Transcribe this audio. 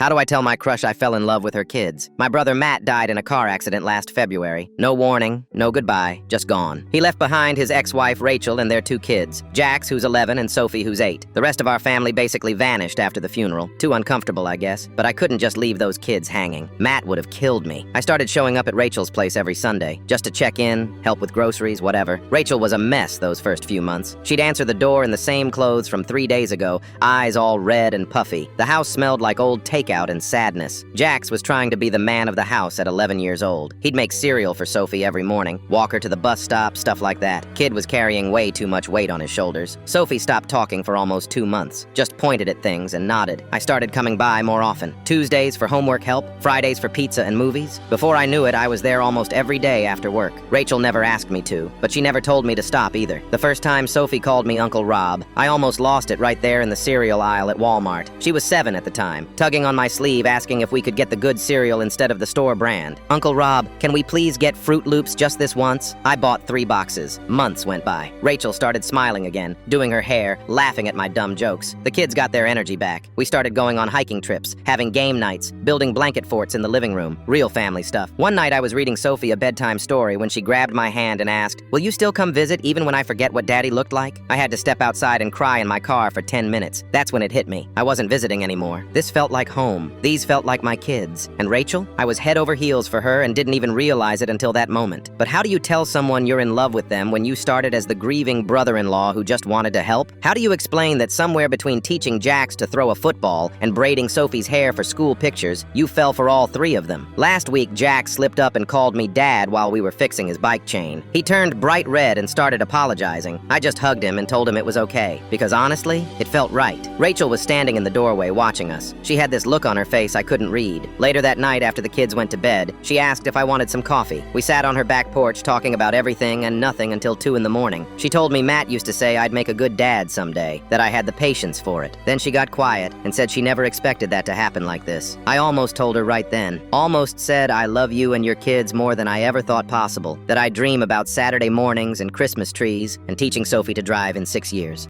How do I tell my crush I fell in love with her kids? My brother Matt died in a car accident last February. No warning, no goodbye, just gone. He left behind his ex-wife Rachel and their 2 kids, Jax, who's 11, and Sophie, who's 8. The rest of our family basically vanished after the funeral. Too uncomfortable, I guess, but I couldn't just leave those kids hanging. Matt would have killed me. I started showing up at Rachel's place every Sunday, just to check in, help with groceries, whatever. Rachel was a mess those first few months. She'd answer the door in the same clothes from 3 days ago, eyes all red and puffy. The house smelled like old takeout and sadness. Jax was trying to be the man of the house at 11 years old. He'd make cereal for Sophie every morning, walk her to the bus stop, stuff like that. Kid was carrying way too much weight on his shoulders. Sophie stopped talking for almost 2 months, just pointed at things and nodded. I started coming by more often. Tuesdays for homework help, Fridays for pizza and movies. Before I knew it, I was there almost every day after work. Rachel never asked me to, but she never told me to stop either. The first time Sophie called me Uncle Rob, I almost lost it right there in the cereal aisle at Walmart. She was 7 at the time, tugging on my sleeve asking if we could get the good cereal instead of the store brand. Uncle Rob, can we please get Fruit Loops just this once? I bought 3 boxes. Months went by. Rachel started smiling again, doing her hair, laughing at my dumb jokes. The kids got their energy back. We started going on hiking trips, having game nights, building blanket forts in the living room. Real family stuff. One night I was reading Sophie a bedtime story when she grabbed my hand and asked, "Will you still come visit even when I forget what Daddy looked like?" I had to step outside and cry in my car for 10 minutes. That's when it hit me. I wasn't visiting anymore. This felt like home. These felt like my kids. And Rachel? I was head over heels for her and didn't even realize it until that moment. But how do you tell someone you're in love with them when you started as the grieving brother-in-law who just wanted to help? How do you explain that somewhere between teaching Jax to throw a football and braiding Sophie's hair for school pictures, you fell for all 3 of them? Last week, Jax slipped up and called me Dad while we were fixing his bike chain. He turned bright red and started apologizing. I just hugged him and told him it was okay, because honestly, it felt right. Rachel was standing in the doorway watching us. She had this look on her face I couldn't read. Later that night, after the kids went to bed, she asked if I wanted some coffee. We sat on her back porch talking about everything and nothing until 2 in the morning. She told me Matt used to say I'd make a good dad someday, that I had the patience for it. Then she got quiet and said she never expected that to happen like this. I almost told her right then. Almost said I love you and your kids more than I ever thought possible, that I dream about Saturday mornings and Christmas trees and teaching Sophie to drive in 6 years.